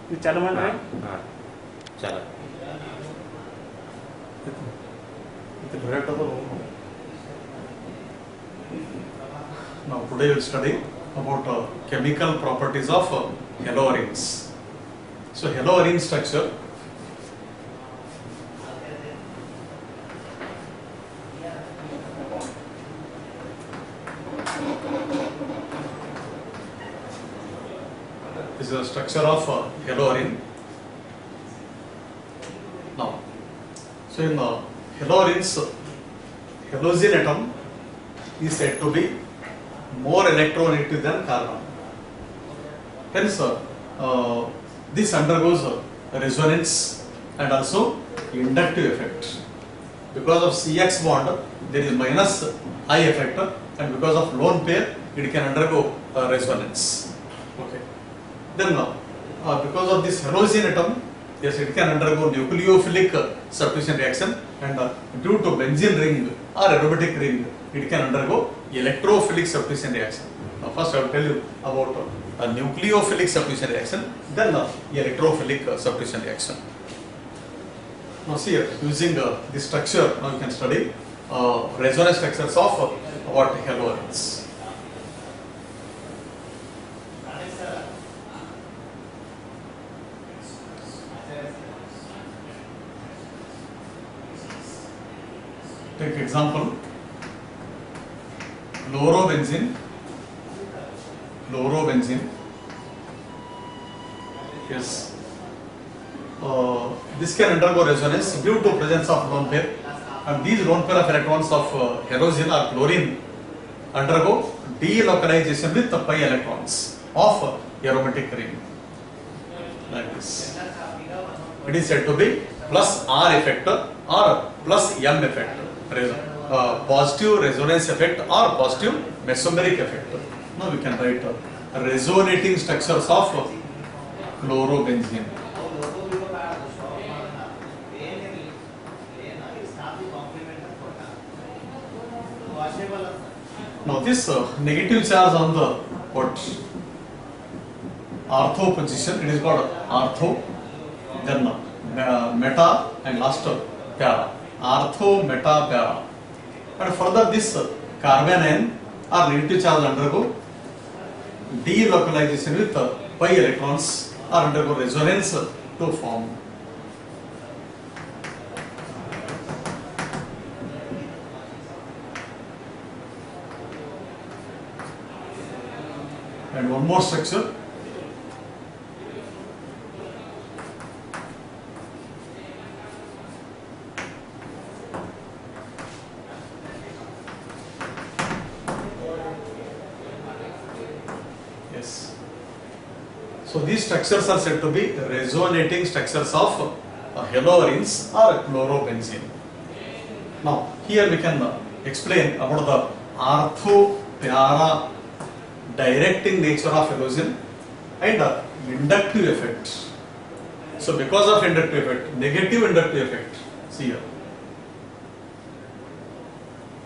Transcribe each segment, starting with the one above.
ఇది చదవమంటే चलो Now today we will study about chemical properties of haloarenes. So haloarene structure. This is the structure of haloarene. Now, so in haloarenes, halogene atom is said to be more electronegative than carbon. Hence, this undergoes resonance and also inductive effect. Because of CX bond, there is minus I effect, and because of lone pair, it can undergo resonance. Okay. Then, because of this halogene atom, yes, it can undergo nucleophilic substitution reaction, and due to benzene ring or aromatic ring, it can undergo electrophilic substitution reaction. Now, first I will tell you about a nucleophilic substitution reaction, then electrophilic substitution reaction. Now, see here, using this structure, now you can study resonance structures of what haloarenes. Take example, chlorobenzene, yes, this can undergo resonance due to presence of lone pair, and these lone pair of electrons of halogene or chlorine undergo delocalization with pi electrons of aromatic ring, like this. It is said to be plus R effect or plus M effect. Positive resonance effect or positive mesomeric effect. Now we can write resonating structures of chlorobenzene. Now this negative charge on the what ortho position, it is called ortho, then meta and last para. Ortho, meta, para. And further this carbon ion or negative charge undergo delocalization with pi electrons or undergo resonance to form. And one more structure. So these structures are said to be resonating structures of haloarenes or chlorobenzene. Now here we can explain about the ortho-para directing nature of halogene and inductive effect. So because of inductive effect, negative inductive effect, see here,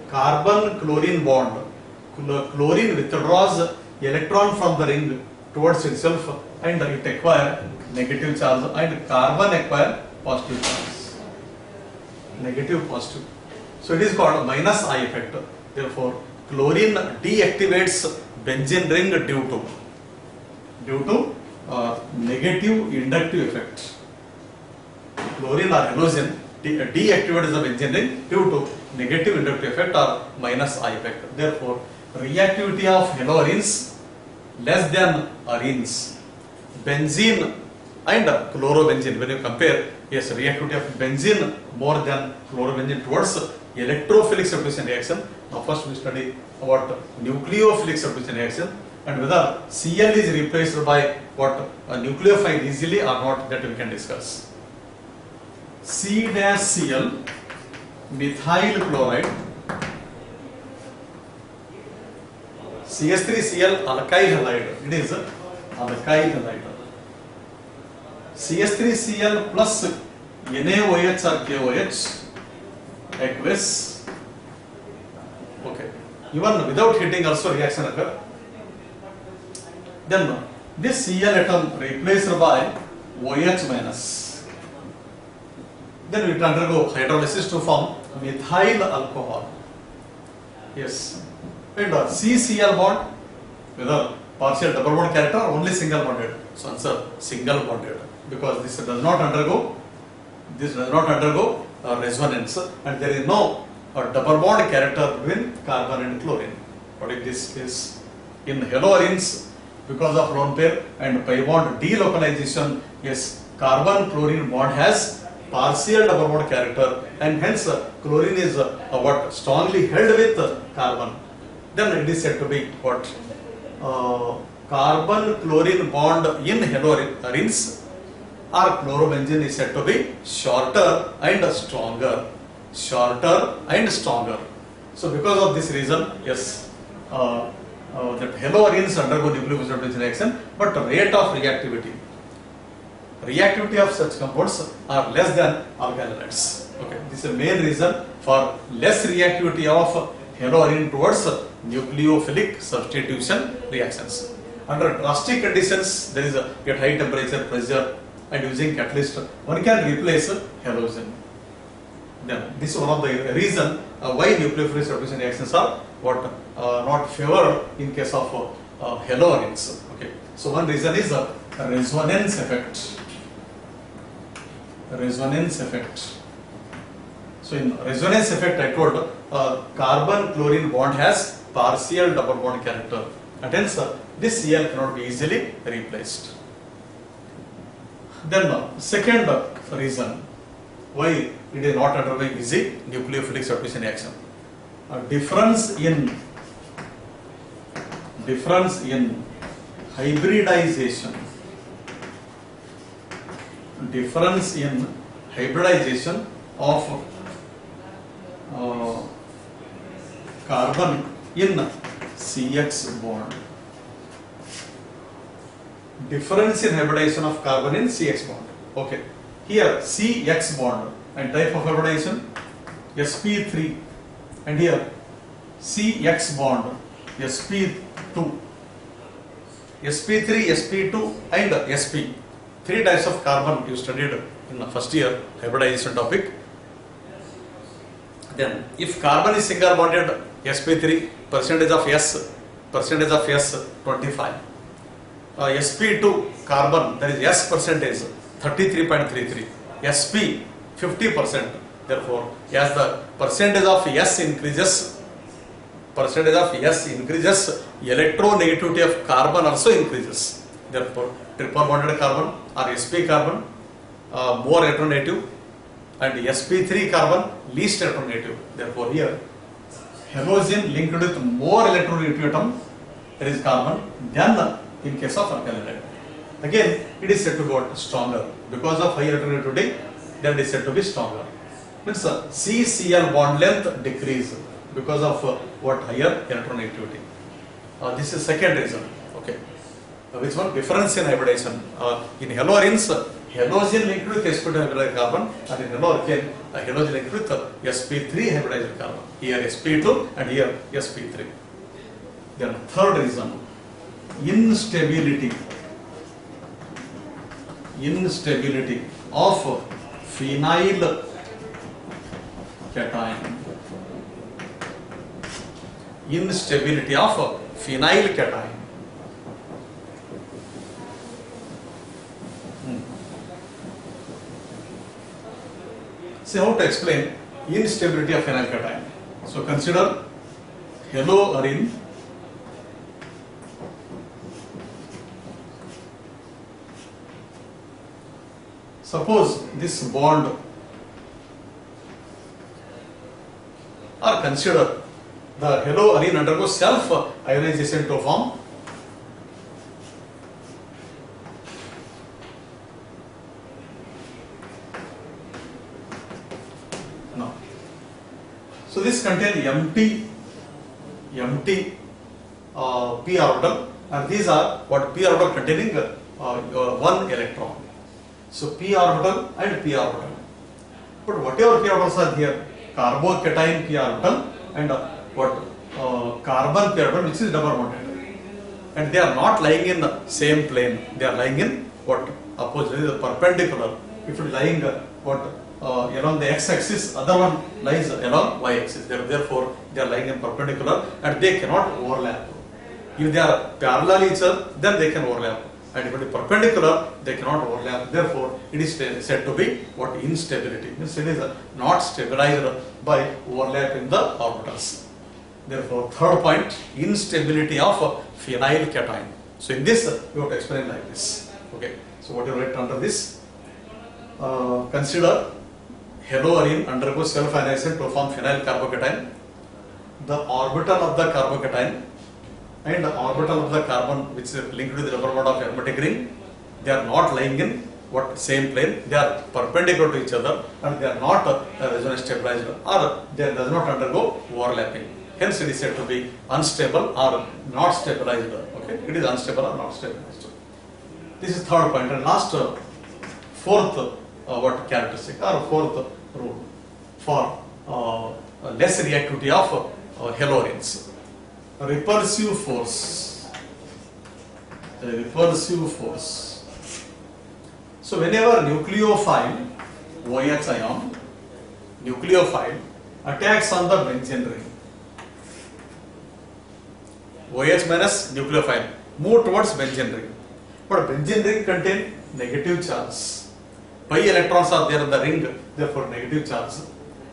carbon chlorine bond, chlorine withdraws electron from the ring towards itself and it acquire negative charge and carbon acquire positive charge, negative positive. So it is called minus I effect. Therefore chlorine deactivates benzene ring due to negative inductive effect. Chlorine or halogene deactivates the benzene ring due to negative inductive effect or minus I effect. Therefore reactivity of haloarenes less than arenes. Benzene and chlorobenzene, when you compare, yes, reactivity of benzene more than chlorobenzene towards electrophilic substitution reaction. Now first we study about nucleophilic substitution reaction and whether Cl is replaced by what nucleophile easily or not, that we can discuss. C-Cl methyl chloride, CH3Cl alkyl halide, it is alkyl halide. CH3Cl plus NaOH or KOH, aqueous. Okay. Even without heating also reaction occur. Then this Cl atom replaced by OH minus. Then it undergo hydrolysis to form methyl alcohol. Yes. And CCl bond, whether partial double bond character or only single bonded. So answer single bonded, because this does not undergo resonance, and there is no double bond character between carbon and chlorine. What if this is in haloarenes, because of lone pair and pi bond delocalization? Yes, carbon chlorine bond has partial double bond character, and hence chlorine is what strongly held with carbon. Then it is said to be what carbon chlorine bond in haloarenes or chlorobenzene is said to be shorter and stronger. Shorter and stronger. So because of this reason, yes, that haloarenes undergo nucleophilic substitution reaction, but rate of reactivity of such compounds are less than alkylinides. Okay, this is the main reason for less reactivity of haloarene towards nucleophilic substitution reactions. Under drastic conditions, there is a at high temperature, pressure, and using catalyst, one can replace halogen. Then this is one of the reason why nucleophilic substitution reactions are not favored in case of haloarenes. Okay, so one reason is resonance effect. Resonance effect. So in resonance effect, I told carbon chlorine bond has partial double bond character, and hence this Cl cannot be easily replaced. Then second reason why it is not undergoing easy nucleophilic substitution reaction. Difference in hybridization. Difference in hybridization of carbon in CX bond. Difference in hybridization of carbon in CX bond. Okay. Here CX bond and type of hybridization sp3, and here CX bond sp2. sp3, sp2 and sp. Three types of carbon you studied in the first year hybridization topic. Then if carbon is single bonded sp3, percentage of S 25. sp2 carbon, there is S percentage 33.33, sp 50%. Therefore, as the percentage of S increases, electronegativity of carbon also increases. Therefore, triple bonded carbon or sp carbon more electronegative, and sp3 carbon least electronegative. Therefore, here halogen linked with more electronegative atom, that is carbon, than in case of alkylide. Again, it is said to be stronger because of high electronegativity. Then it is said to be stronger. Means CCl bond length decrease because of higher electronegativity. This is second reason. Okay. Which one? Difference in hybridization. In haloarenes, halogen linked with sp2 hybridized carbon, and in haloarcane, halogen linked with sp3 hybridized carbon. Here sp2 and here sp3. Then third reason, instability of phenyl cation. Instability of phenyl cation. So how to explain instability of phenyl cation? So consider haloarene suppose this bond, or consider the haloarene undergoes self ionization to form no. So this contains empty p orbital, and these are what p orbital containing one electron. So p orbital and p orbital. But whatever p orbitals are here, carbocation p orbital and carbon p orbital, which is double bonded, and they are not lying in the same plane. They are lying in opposite, is perpendicular. If it is lying along the x-axis, other one lies along y-axis. Therefore, they are lying in perpendicular and they cannot overlap. If they are parallel each other, then they can overlap. And if it is perpendicular, they cannot overlap. Therefore, it is said to be what? Instability. Means it is not stabilized by overlap in the orbitals. Therefore, third point, instability of phenyl cation. So in this, we have to explain like this. Okay. So what you write under this? Consider haloarine undergoes self-ionization to form phenyl carbocation. The orbital of the carbocation and the orbital of the carbon which is linked with the rubber bond of aromatic ring, they are not lying in what same plane. They are perpendicular to each other and they are not resonance stabilized, or they does not undergo overlapping. Hence, it is said to be unstable or not stabilized. Okay, it is unstable or not stabilized. This is third point. And last, fourth, what characteristic or fourth rule for less reactivity of haloarenes. Repulsive force. A repulsive force. So whenever nucleophile OH ion, nucleophile attacks on the benzene ring, OH minus nucleophile move towards benzene ring, but benzene ring contain negative charge. Pi electrons are there in the ring, therefore negative charge,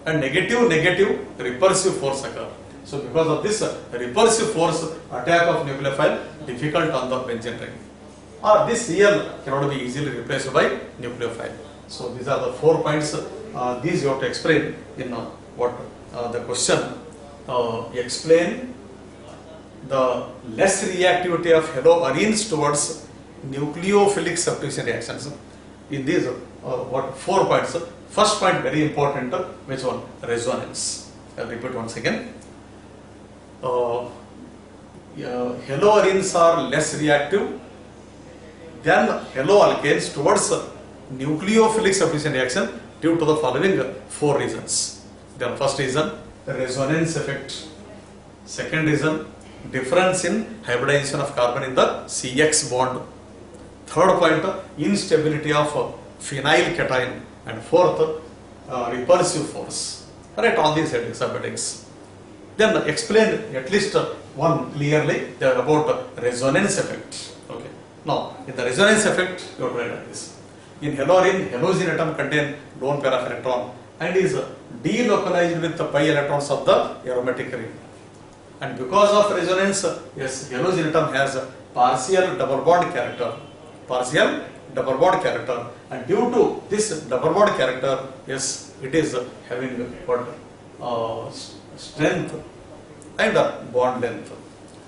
and negative repulsive force occur. So because of this repulsive force, attack of nucleophile difficult on the benzene ring, or this Cl cannot be easily replaced by nucleophile. So these are the 4 points. These you have to explain in what the question. Explain the less reactivity of haloarenes towards nucleophilic substitution reactions. In these 4 points. First point very important. Which one? Resonance. I'll repeat once again. Haloarenes are less reactive than haloalkanes towards nucleophilic substitution reaction due to the following 4 reasons. Then first reason, resonance effect. Second reason, difference in hybridization of carbon in the CX bond. Third point, instability of phenyl cation. And fourth, repulsive force. Write all these subheadings. Then explain at least one clearly about resonance effect. Okay. Now, in the resonance effect, you have to write like this. In haloarene, halogene atom contain lone pair of electron and is delocalized with the pi electrons of the aromatic ring. And because of resonance, yes, halogene atom has a partial double bond character. Partial double bond character. And due to this double bond character, yes, it is having what? Strength and bond length.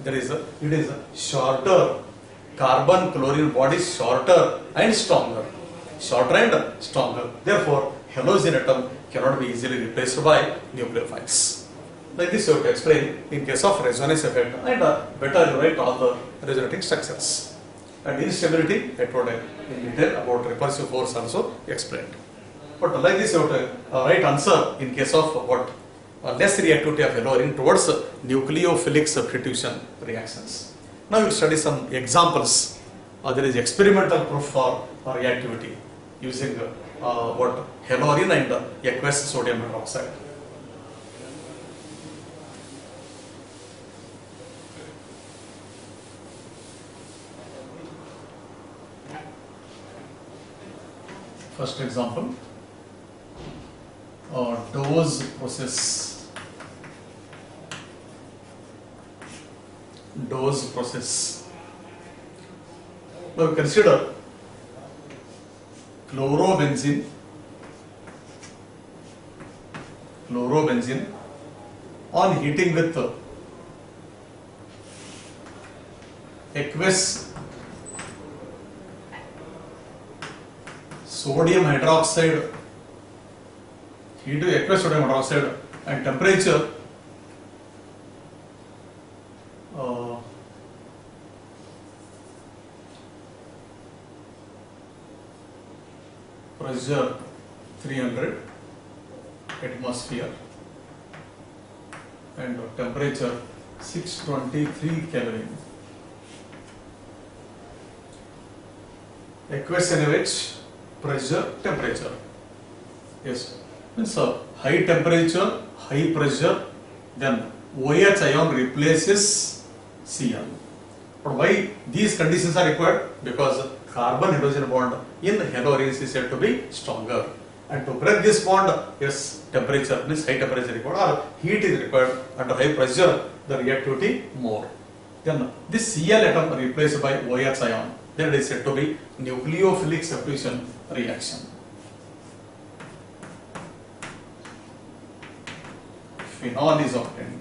It is shorter. Carbon chlorine bond is shorter and stronger. Shorter and stronger. Therefore, halogene atom cannot be easily replaced by nucleophiles. Like this you have to explain in case of resonance effect, and better you write all the resonating structures. And instability, I told in detail about repulsive force also explained. But like this you have to write answer in case of what? Less reactivity of haloarene towards nucleophilic substitution reactions. Now we will study some examples. There is experimental proof for reactivity using what? Haloarene and aqueous sodium hydroxide. First example, dose process. Dose process. Now consider chlorobenzene on heating with aqueous sodium hydroxide, heat to aqueous sodium hydroxide, and temperature pressure 300 atmosphere and temperature 623 Kelvin. equation in which pressure, temperature. Yes, means high temperature, high pressure, then OH ion replaces Cl. But why these conditions are required? Because carbon hydrogen bond in halorines is said to be stronger. And to break this bond, yes, temperature means high temperature required or heat is required. Under high pressure, the reactivity more. Then this Cl atom replaced by OH ion, then it is said to be nucleophilic substitution reaction. Phenol is obtained.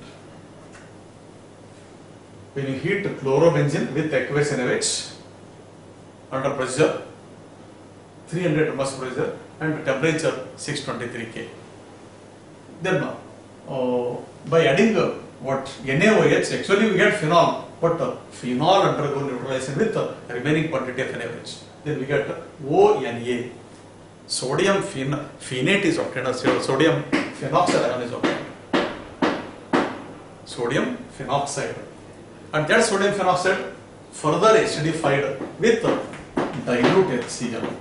When you heat chlorobenzene with aqueous NaOH under pressure 300 atmosphere pressure and temperature 623 K. Then by adding what NaOH, actually we get phenol, but phenol undergo neutralization with remaining quantity of NaOH. Then we get ONA. Sodium phenate is obtained, or sodium phenoxide ion is obtained. Sodium phenoxide. And that sodium phenoxide further acidified with dilute HCl.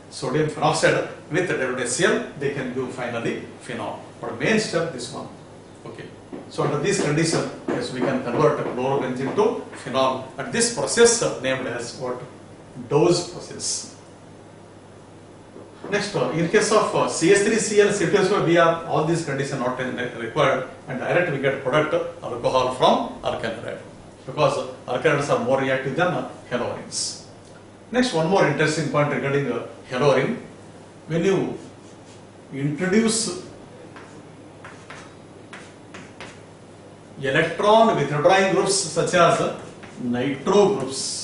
Sodium phenoxide with dilute HCl, they can give finally phenol. But main step, this one. Okay. So under this condition, yes, we can convert chlorobenzene to phenol. And this process named as what? Dose process. Next, in case of CH3Cl, C2SO, we are all these conditions not required, and direct we get product alcohol from alkyl because alkyls are more reactive than halorines. Next, one more interesting point regarding halorine. When you introduce electron withdrawing groups such as nitro groups,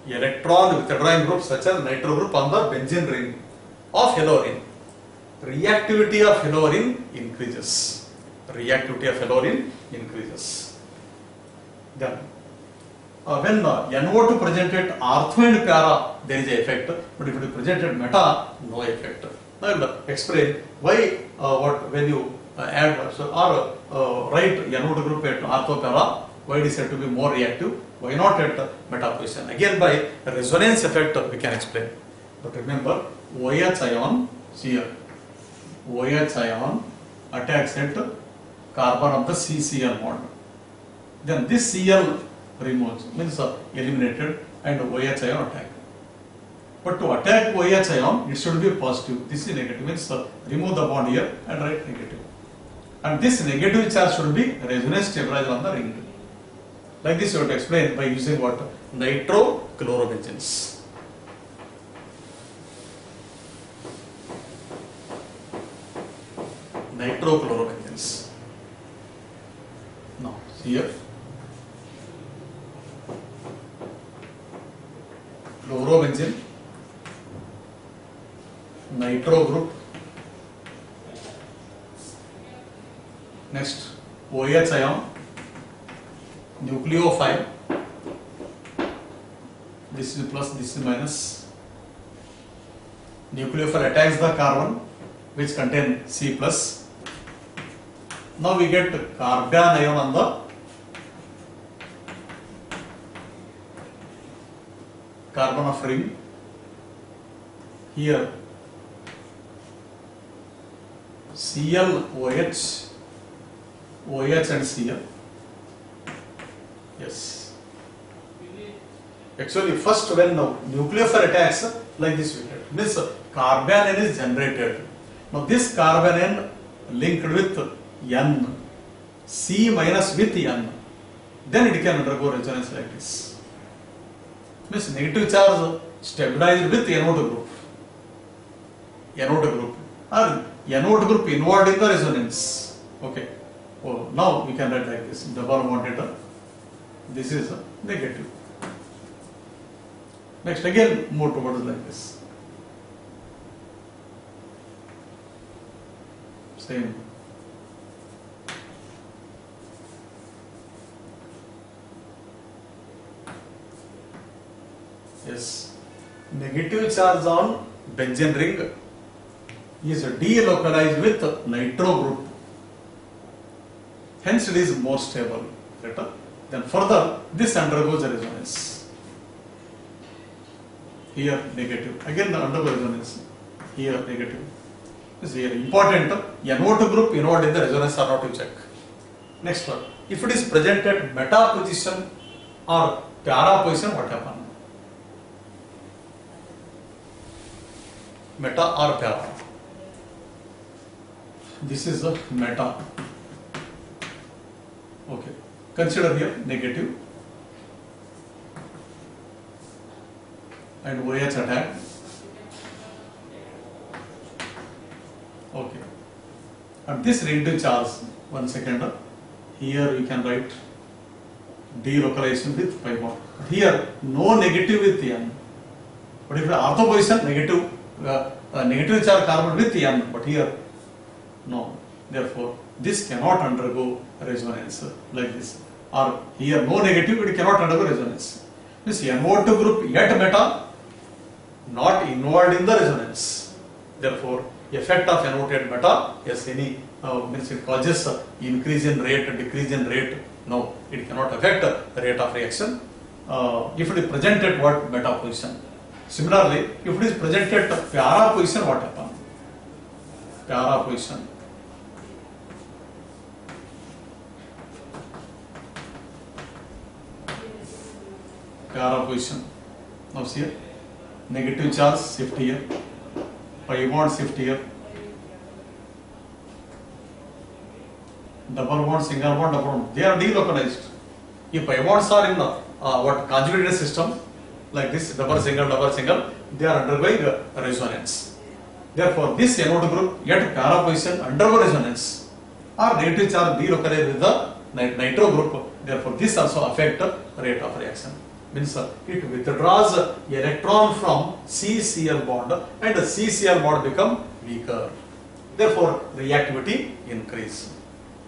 electron withdrawing group such as nitro group on the benzene ring of halorine, reactivity of halorine increases. Reactivity of halorine increases. Then, when NO2 present at ortho and para, there is an effect, but if it is present at meta, no effect. Now, I will explain why when you add or write NO2 group at ortho para, why it is said to be more reactive. Why not at meta position? Again, by resonance effect we can explain. But remember, OH ion here, OH ion attacks at carbon of the CCl bond. Then this Cl removes, means eliminated, and OH ion attack. But to attack OH ion, it should be positive. This is negative, means remove the bond here and write negative. And this negative charge should be resonance stabilizer on the ring. Like this you have to explain by using what? Nitrochlorobenzenes. Nitrochlorobenzenes. Now, here chlorobenzene, nitro group, next OH ion, nucleophile, this is plus, this is minus. Nucleophile attacks the carbon which contain C plus. Now we get carbon ion on the carbon of ring. Here Cl, OH, OH and Cl. Yes. Actually, first when nucleophile attacks, like this we get. Means carbanion is generated. Now this carbanion linked with N, C minus with N, then it can undergo resonance like this. Means negative charge stabilized with NO2 group. NO2 group. Or NO2 group involved in the resonance. Okay. Oh, now we can write like this. Double bonded. This is negative. Next, again move towards like this. Same. Yes. Negative charge on benzene ring is delocalized with nitro group. Hence, it is more stable. Right? Then further, this undergoes a resonance. Here negative. Again undergo resonance. Here negative. This is very important. NO2 group involved in the resonance or not, you check. Next one. If it is present at meta position or para position, what happens? Meta or para. This is the meta. Okay. Consider here negative and OH attack. Okay. And this reactive charge, 1 second. Here we can write delocalization with pi bond. Here no negative with N. But if the ortho position negative, negative charge carbon with N, but here no. Therefore, this cannot undergo resonance like this. Or here no negative, it cannot undergo resonance. This NO2 group yet meta not involved in the resonance. Therefore, effect of NO2 at meta, yes, any means it causes increase in rate, decrease in rate. No, it cannot affect the rate of reaction. If it is present at what meta position. Similarly, if it is present at para position, what happens? Para position. Para position. Now see here, negative charge shift here, pi bond shift here, double bond, single bond, double bond. They are delocalized. If pi bonds are in what conjugated system like this, double single, they are undergoing resonance. Therefore, this NO2 group yet para position undergo resonance or negative charge delocalized with the nitro group. Therefore, this also affect rate of reaction. Means it withdraws electron from CCl bond and the CCl bond become weaker. Therefore, reactivity increase.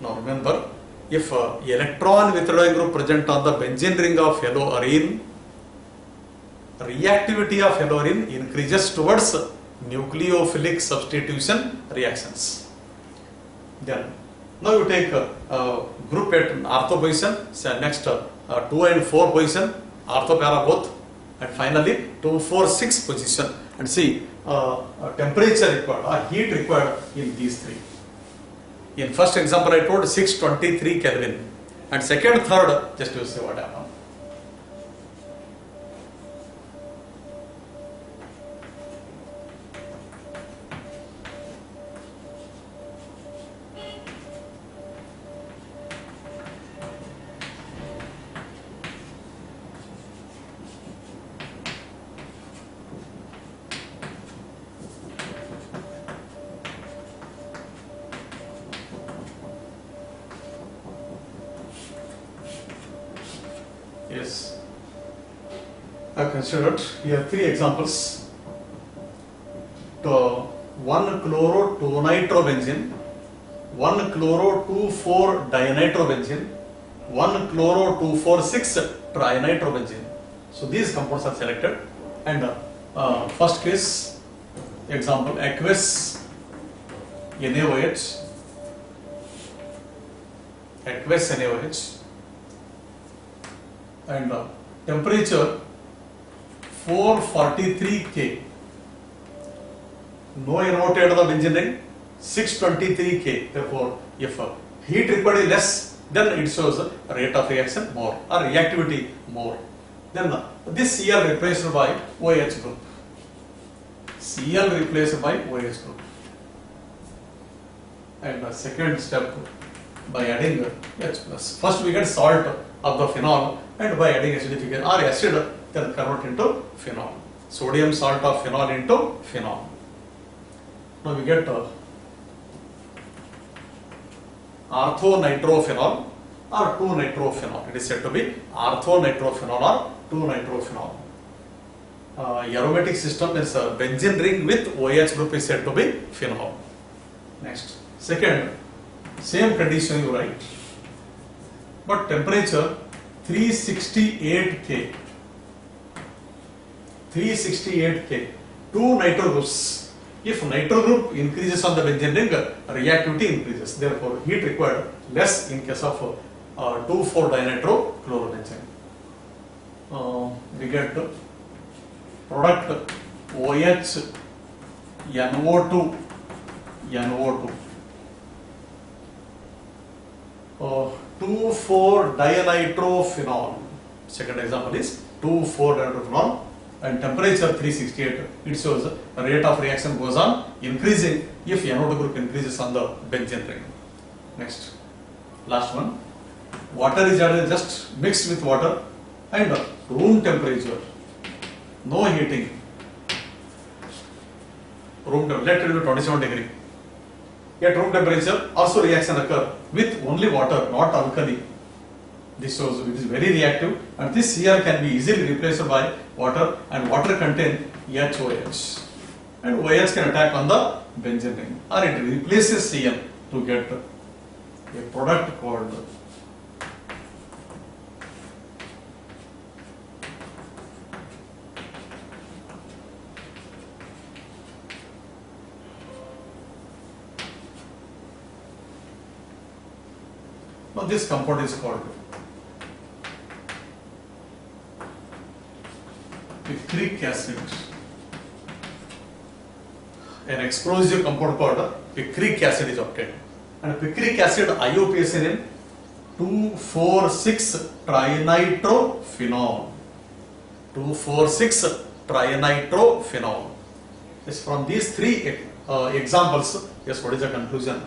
Now remember, if electron withdrawing group present on the benzene ring of haloarine, reactivity of haloarine increases towards nucleophilic substitution reactions. Then, now you take group at ortho position, say next 2 and 4 position, ortho para both, and finally 2, 4, 6 position, and see temperature required or heat required in these three. In first example I told 623 Kelvin, and second, third, just to see what happened. Yes, I considered here three examples. To 1 chloro 2 nitrobenzene, 1 chloro 2,4 dinitrobenzene, 1 chloro 2,4,6 trinitrobenzene. So these compounds are selected, and first case example aqueous NaOH, aqueous NaOH. And temperature 443 K. No inverted the benzene ring, 623 K. Therefore, if heat required is less, then it shows a rate of reaction more or reactivity more. Then this Cl replaced by OH group. Cl replaced by OH group. And the second step by adding H plus. First we get salt of the phenol, and by adding acidification or acid, then convert into phenol. Sodium salt of phenol into phenol. Now we get orthonitrophenol or 2-nitrophenol. It is said to be orthonitrophenol or 2-nitrophenol. Aromatic system is a benzene ring with OH group is said to be phenol. Next, second, same condition you write, but temperature 368 K. 368 K. 2 nitro groups. If nitro group increases on the benzene ring, reactivity increases. Therefore, heat required less in case of 2,4-dinitrochlorobenzene. We get product OH NO2 NO2. 2,4-dinitrophenol. Second example is 2,4-dinitrophenol and temperature 368. It shows the rate of reaction goes on increasing if NO2 group increases on the benzene ring. Next, last one. Water is added just mixed with water and room temperature. No heating. Room temperature, let it be 27 degree. At room temperature also reaction occur with only water, not alkali. This shows it is very reactive, and this here can be easily replaced by water, and water contain HOH, and OH can attack on the benzene ring, or it replaces Cl to get a product called now this compound is called picric acid. An explosive compound called picric acid is obtained. And picric acid IUPACin 2,4,6-trinitrophenol. 2,4,6-trinitrophenol. Yes, from these three examples, yes, what is the conclusion?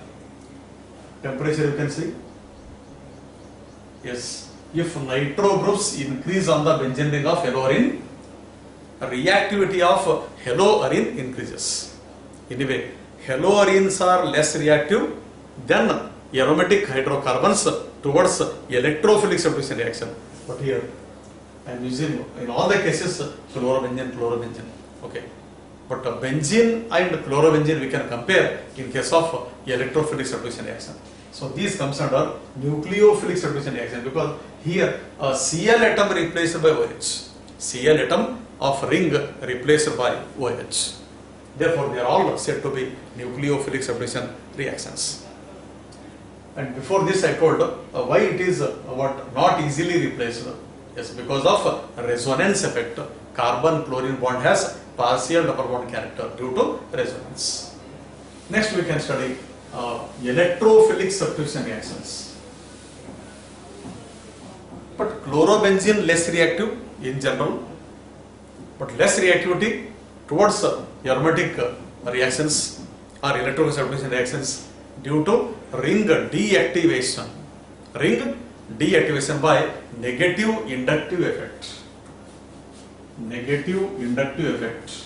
Temperature you can see. Yes, if nitro groups increase on the benzene ring of haloarine, reactivity of haloarine increases. Anyway, haloarenes are less reactive than aromatic hydrocarbons towards electrophilic substitution reaction. But here I am using in all the cases chlorobenzene. Okay, but benzene and chlorobenzene we can compare in case of electrophilic substitution reaction. So these comes under nucleophilic substitution reaction because here a Cl atom replaced by OH. Cl atom of ring replaced by OH. Therefore, they are all said to be nucleophilic substitution reactions. And before this, I told why it is not easily replaced. Yes, because of resonance effect. Carbon-chlorine bond has partial double bond character due to resonance. Next, we can study electrophilic substitution reactions. But chlorobenzene less reactive in general, but less reactivity towards aromatic reactions or electrophilic substitution reactions due to ring deactivation. Ring deactivation by negative inductive effect. Negative inductive effect.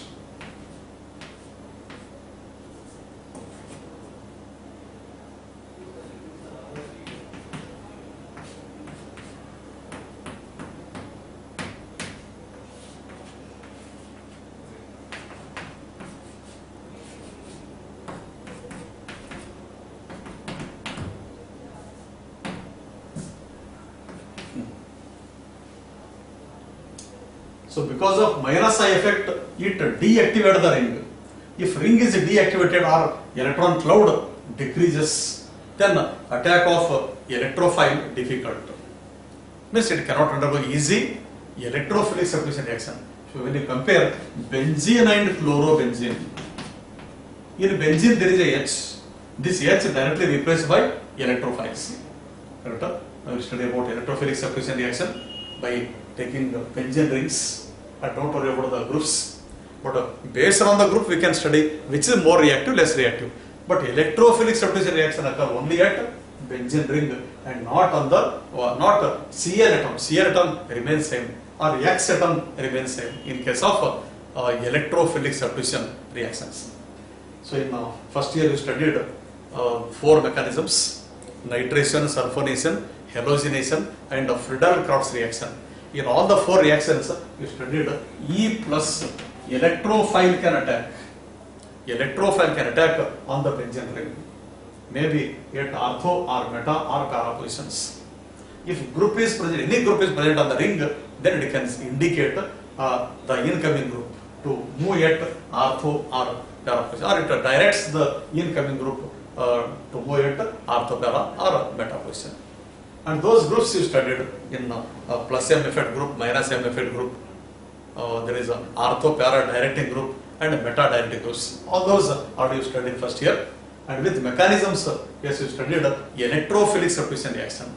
So because of minus I effect, it deactivates the ring. If ring is deactivated or electron cloud decreases, then attack of electrophile difficult. Means it cannot undergo easy electrophilic substitution reaction. So when you compare benzene and chlorobenzene, in benzene there is a H. This H is directly replaced by electrophiles. Correct? Now we study about electrophilic substitution reaction by taking benzene rings. I don't worry about the groups, but based on the group we can study which is more reactive, less reactive. But electrophilic substitution reaction occur only at benzene ring and not on the Cl atom. Cl atom remains same or X atom remains same in case of electrophilic substitution reactions. So in first year you studied 4 mechanisms: nitration, sulfonation, halogenation, and Friedel-Crafts reaction. In all the 4 reactions, we studied E plus electrophile can attack. Electrophile can attack on the benzene ring, maybe at ortho or meta or para positions. If group is present, any group is present on the ring, then it can indicate the incoming group to move at ortho or para position, or it directs the incoming group to move at ortho, para or meta position. And those groups you studied in plus M effect group, minus M effect group. There is an ortho-para directing group and meta-directing groups. All those already you studied first year. And with mechanisms, yes, you studied electrophilic substitution reaction.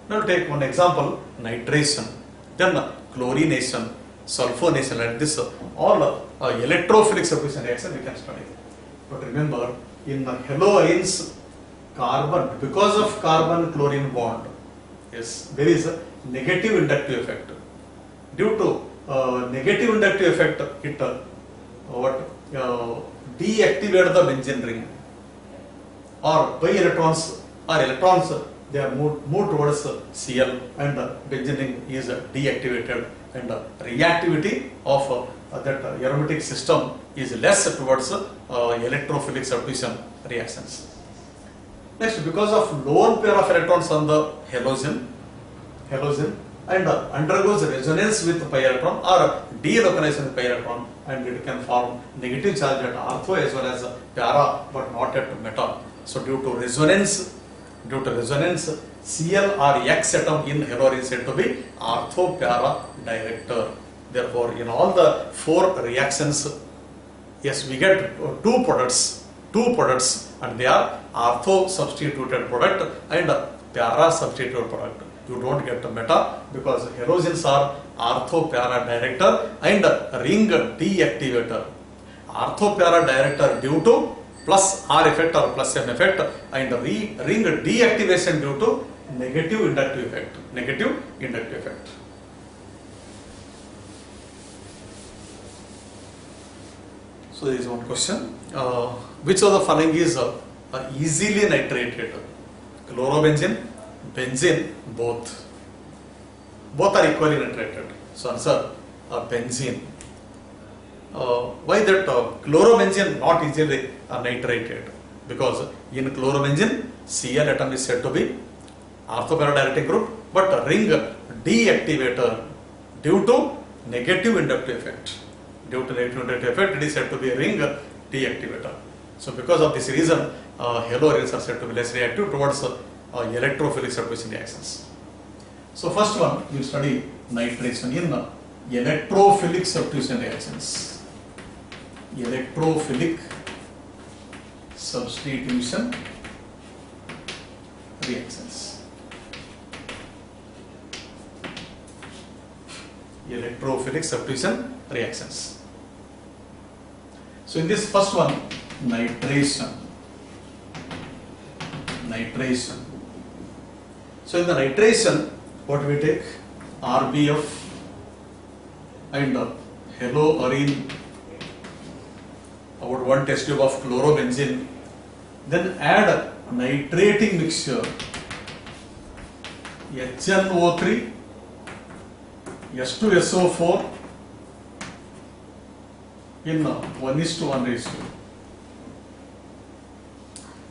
Now take one example, nitration, then chlorination, sulfonation, like this, all electrophilic substitution reaction we can study. But remember, in haloarenes, carbon, because of carbon-chlorine bond, yes, there is a negative inductive effect. Due to negative inductive effect, it deactivate the benzene ring, or pi electrons or electrons they are moved towards Cl, and benzene ring is deactivated, and reactivity of that aromatic system is less towards electrophilic substitution reactions. Next, because of lone pair of electrons on the halogen and undergoes resonance with pi electron or delocalization with pi electron, and it can form negative charge at ortho as well as para, but not at meta. So due to resonance, Cl or X atom in halo is said to be ortho-para director. Therefore, in all the four reactions, yes, we get two products, and they are ortho substituted product and para substituted product. You don't get meta because halogens are ortho-para director and ring deactivator. Ortho-para director due to plus R effect or plus M effect, and ring deactivation due to negative inductive effect. So there is one question, which of the following is easily nitrated? Chlorobenzene, benzene, both are equally nitrated. So answer, benzene. Why that chlorobenzene not easily nitrated? Because in chlorobenzene, Cl atom is said to be ortho-para directing group, but ring deactivator due to negative inductive effect. It is said to be a ring deactivator. So because of this reason, haloarenes are said to be less reactive towards electrophilic substitution reactions. So first one, you study nitration in electrophilic substitution reactions. Electrophilic substitution reactions. Electrophilic substitution reactions. So in this first one, nitration. So in the nitration, what we take? RBF and haloarene, about 1 test tube of chlorobenzene, then add nitrating mixture HNO3, S2SO4 in 1:1 ratio.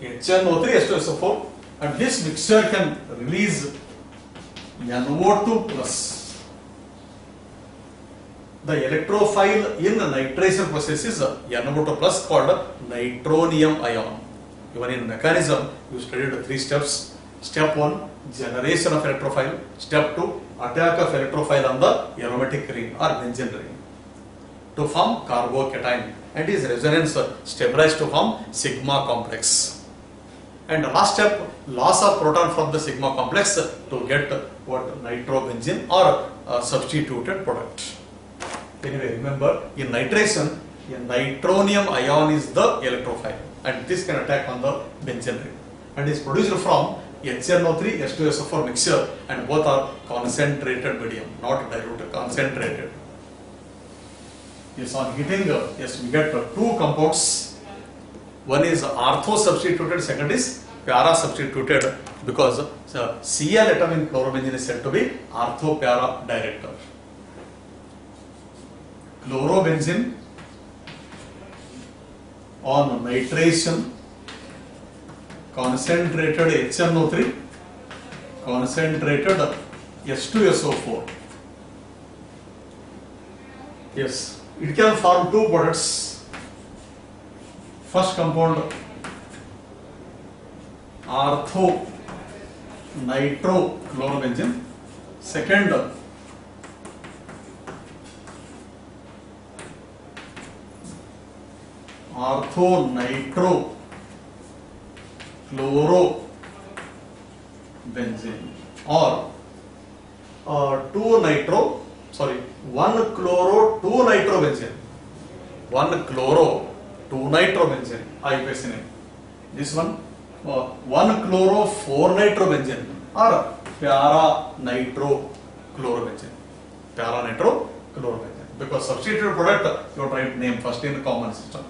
HNO3, S2SO4, and this mixture can release NO2 plus. The electrophile in the nitration process is NO2 plus called nitronium ion. Even in mechanism, you studied 3 steps. Step 1, generation of electrophile. Step 2, attack of electrophile on the aromatic ring or benzene ring to form carbocation, and is resonance stabilized to form sigma complex. And the last step, loss of proton from the sigma complex to get what? Nitrobenzene or substituted product. Anyway, remember, in nitration, a nitronium ion is the electrophile, and this can attack on the benzene ring, and is produced from HNO3, S2SO4 mixture, and both are concentrated medium, not diluted, concentrated. Yes, on heating, yes, we get 2 compounds. One is ortho substituted, second is para substituted, because Cl atom in chlorobenzene is said to be ortho-para director. Chlorobenzene on nitration, concentrated HNO3, concentrated S2SO4. Yes, it can form 2 products. First compound ortho nitrochlorobenzene. Second, orthonitrophenolbenzene, or 1-chloro-2-nitrobenzene. 1-chloro-2-nitrobenzene, IUPAC name. This one, 1-chloro-4-nitrobenzene or para-nitrochlorobenzene. Para-nitrochlorobenzene. Because substituted product, you write name first in the common system.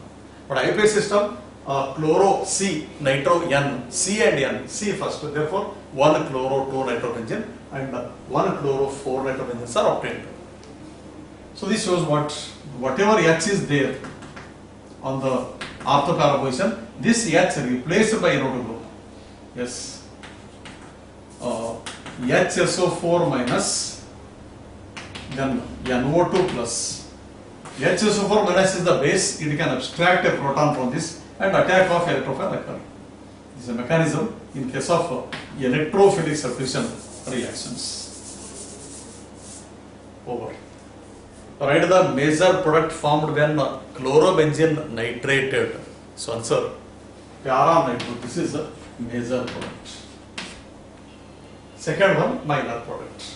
But IUPAC system, chloro C, nitro N, C and N, C first. Therefore, 1-chloro-2-nitrobenzene and 1-chloro-4-nitrobenzenes are obtained. So this shows whatever H is there on the ortho-para position, this H replaced by NO2 group. Yes. HSO4 minus, then NO2 plus. HSO4 minus is the base, it can abstract a proton from this and attack of electrophile occur. This is a mechanism in case of electrophilic substitution reactions. Over. Write the major product formed when chlorobenzene nitrated. So answer, para-nitro, this is a major product. Second one, minor product.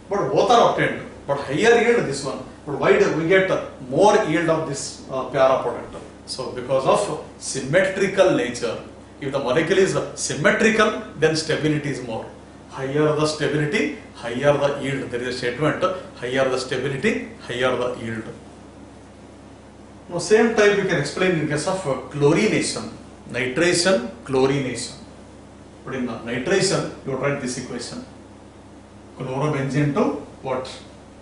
But both are obtained, but higher yield this one. But why do we get more yield of this para product? So because of symmetrical nature. If the molecule is symmetrical, then stability is more. Higher the stability, higher the yield. There is a statement, higher the stability, higher the yield. Now same type you can explain in case of chlorination, nitration, chlorination. But in nitration, you write this equation. Chlorobenzene to what?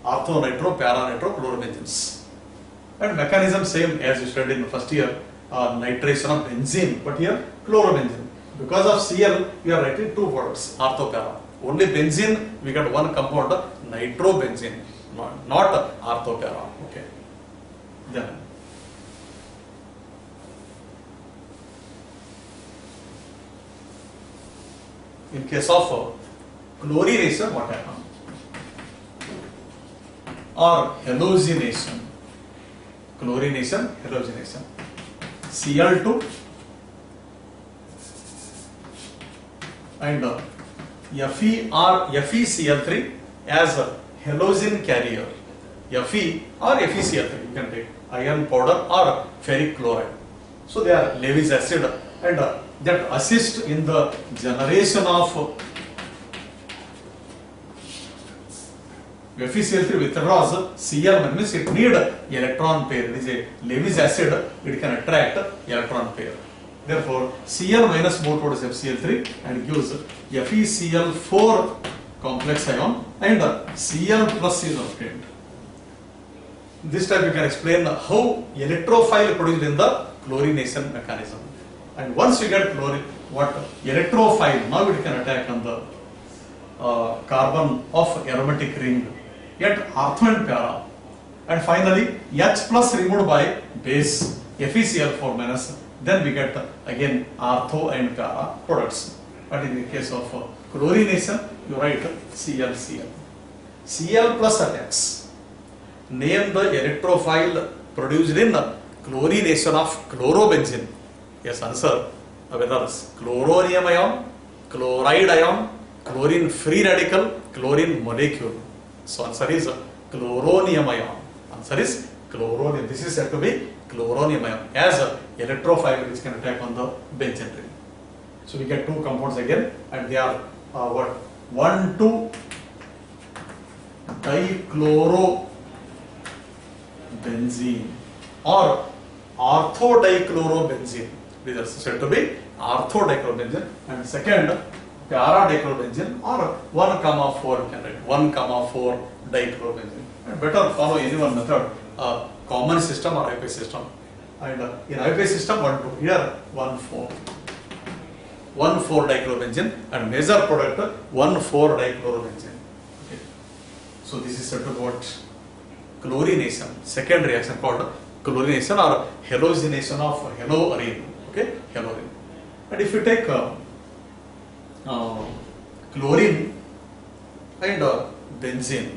Ortho-nitro, para-nitro, chlorobenzenes. And mechanism same as you studied in the first year, nitration of benzene, but here chlorobenzene. Because of Cl, we are writing two products, ortho-para. Only benzene, we got one compound, nitrobenzene, not ortho-para. Okay. Then, in case of chlorination, what happens? Or halogenation. Chlorination, halogenation. Cl2 and Fe or FeCl3 as a halogen carrier. Fe or FeCl3, you can take iron powder or ferric chloride. So they are Lewis acid and that assist in the generation of FeCl3 withdraws Cl means it need electron pair. It is a Lewis acid, it can attract electron pair. Therefore, Cl minus move towards FeCl3 and gives FeCl4 complex ion and Cl plus is obtained. This time you can explain how electrophile produced in the chlorination mechanism. And once you get electrophile, now it can attack on the carbon of aromatic ring. Yet ortho and para. And finally, H plus removed by base FeCl4 minus. Then we get again ortho and para products. But in the case of chlorination, you write Cl. Cl plus attacks. Name the electrophile produced in chlorination of chlorobenzene. Yes, answer. Whether chloronium ion, chloride ion, chlorine free radical, chlorine molecule. So answer is chloronium ion. Answer is chloronium. This is said to be chloronium ion as a electrophile which can attack on the benzene ring. So we get two compounds again, and they are 1,2-dichlorobenzene or ortho-dichlorobenzene. These are said to be ortho-dichlorobenzene, and second para-dichlorobenzene or 1,4 you can write 1,4-dichlorobenzene. And better follow any one method, common system or IUPAC system. And in IUPAC system 1,2, here 1,4. 1,4-dichlorobenzene and major product 1,4-dichlorobenzene. Okay. So this is said to what? Chlorination. Second reaction called chlorination or halogenation of haloarine. Okay, haloarine. And if you take chlorine and benzene,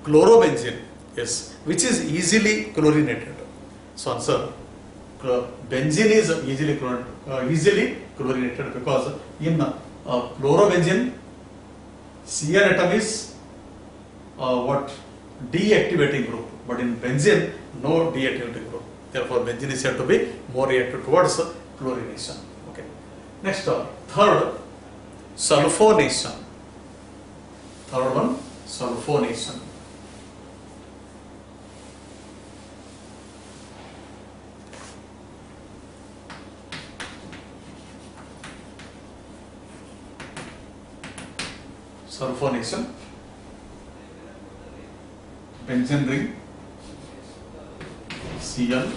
chlorobenzene, yes, which is easily chlorinated. So answer, benzene is easily chlorinated because in chlorobenzene, Cl atom is what? Deactivating group, but in benzene, no deactivating group. Therefore, benzene is said to be more reactive towards chlorination. Okay. Next, third, sulfonation. Third one, sulfonation. Sulfonation, benzene ring, Cl,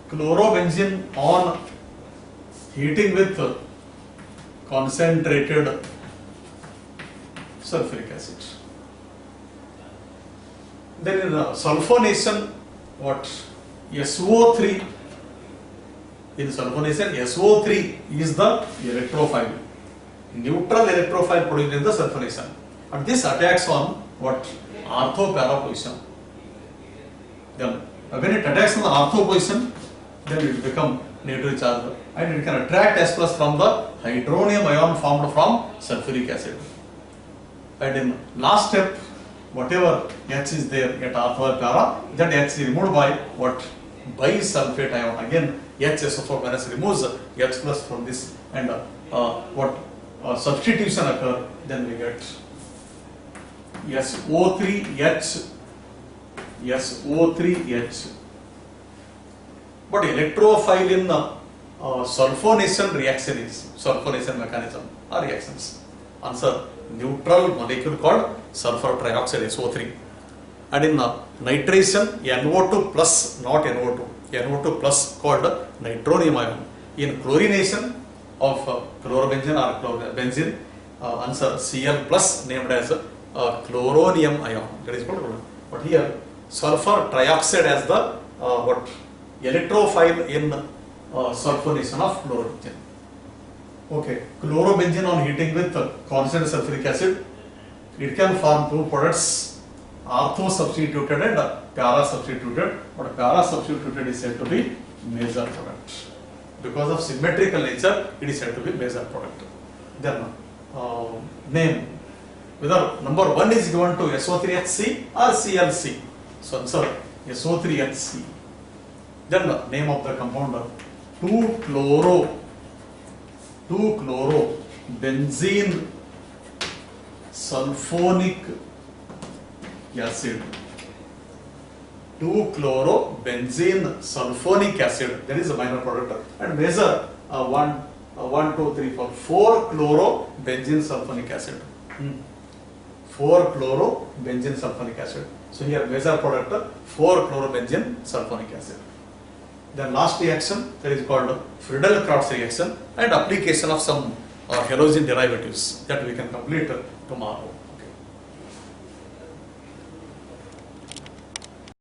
chlorobenzene on heating with concentrated sulfuric acid. Then in sulfonation, what? SO3. In sulfonation, SO3 is the electrophile. Neutral electrophile produced in the sulfonation. And this attacks on what? Ortho para position. Then when it attacks on the ortho position, then it becomes negatively charged and it can attract S plus from the hydronium ion formed from sulfuric acid. And in last step, whatever H is there at ortho para, that H is removed by what? Bisulfate ion. Again, HSO4 minus removes H plus from this, and what? Substitution occur, then we get SO3H, SO3H. But electrophile in sulfonation reaction is sulfonation mechanism or reactions. Answer, neutral molecule called sulfur trioxide SO3. And in nitration, NO2 plus, not NO2, NO2 plus called nitronium ion. In chlorination of chlorobenzene or benzene, answer Cl plus named as chloronium ion. That is called. But here sulfur trioxide as the what? Electrophile in sulfonation of chlorobenzene. Okay, chlorobenzene on heating with concentrated sulfuric acid, it can form two products, ortho substituted and para substituted. But para substituted is said to be major product. Because of symmetrical nature, it is said to be major product. Then name, whether number 1 is given to SO3HC or ClC. So answer SO3HC. Then the name of the compound 2-chloro-benzene sulfonic acid. 2-chloro-benzene sulfonic acid, that is a minor product, and major 1, 2, 3, 4, 4-chloro-benzene sulfonic acid. 4-chloro-benzene sulfonic acid. So here major product 4-chloro-benzene sulfonic acid. Then last reaction, that is called Friedel-Crafts reaction, and application of some halogen derivatives that we can complete tomorrow.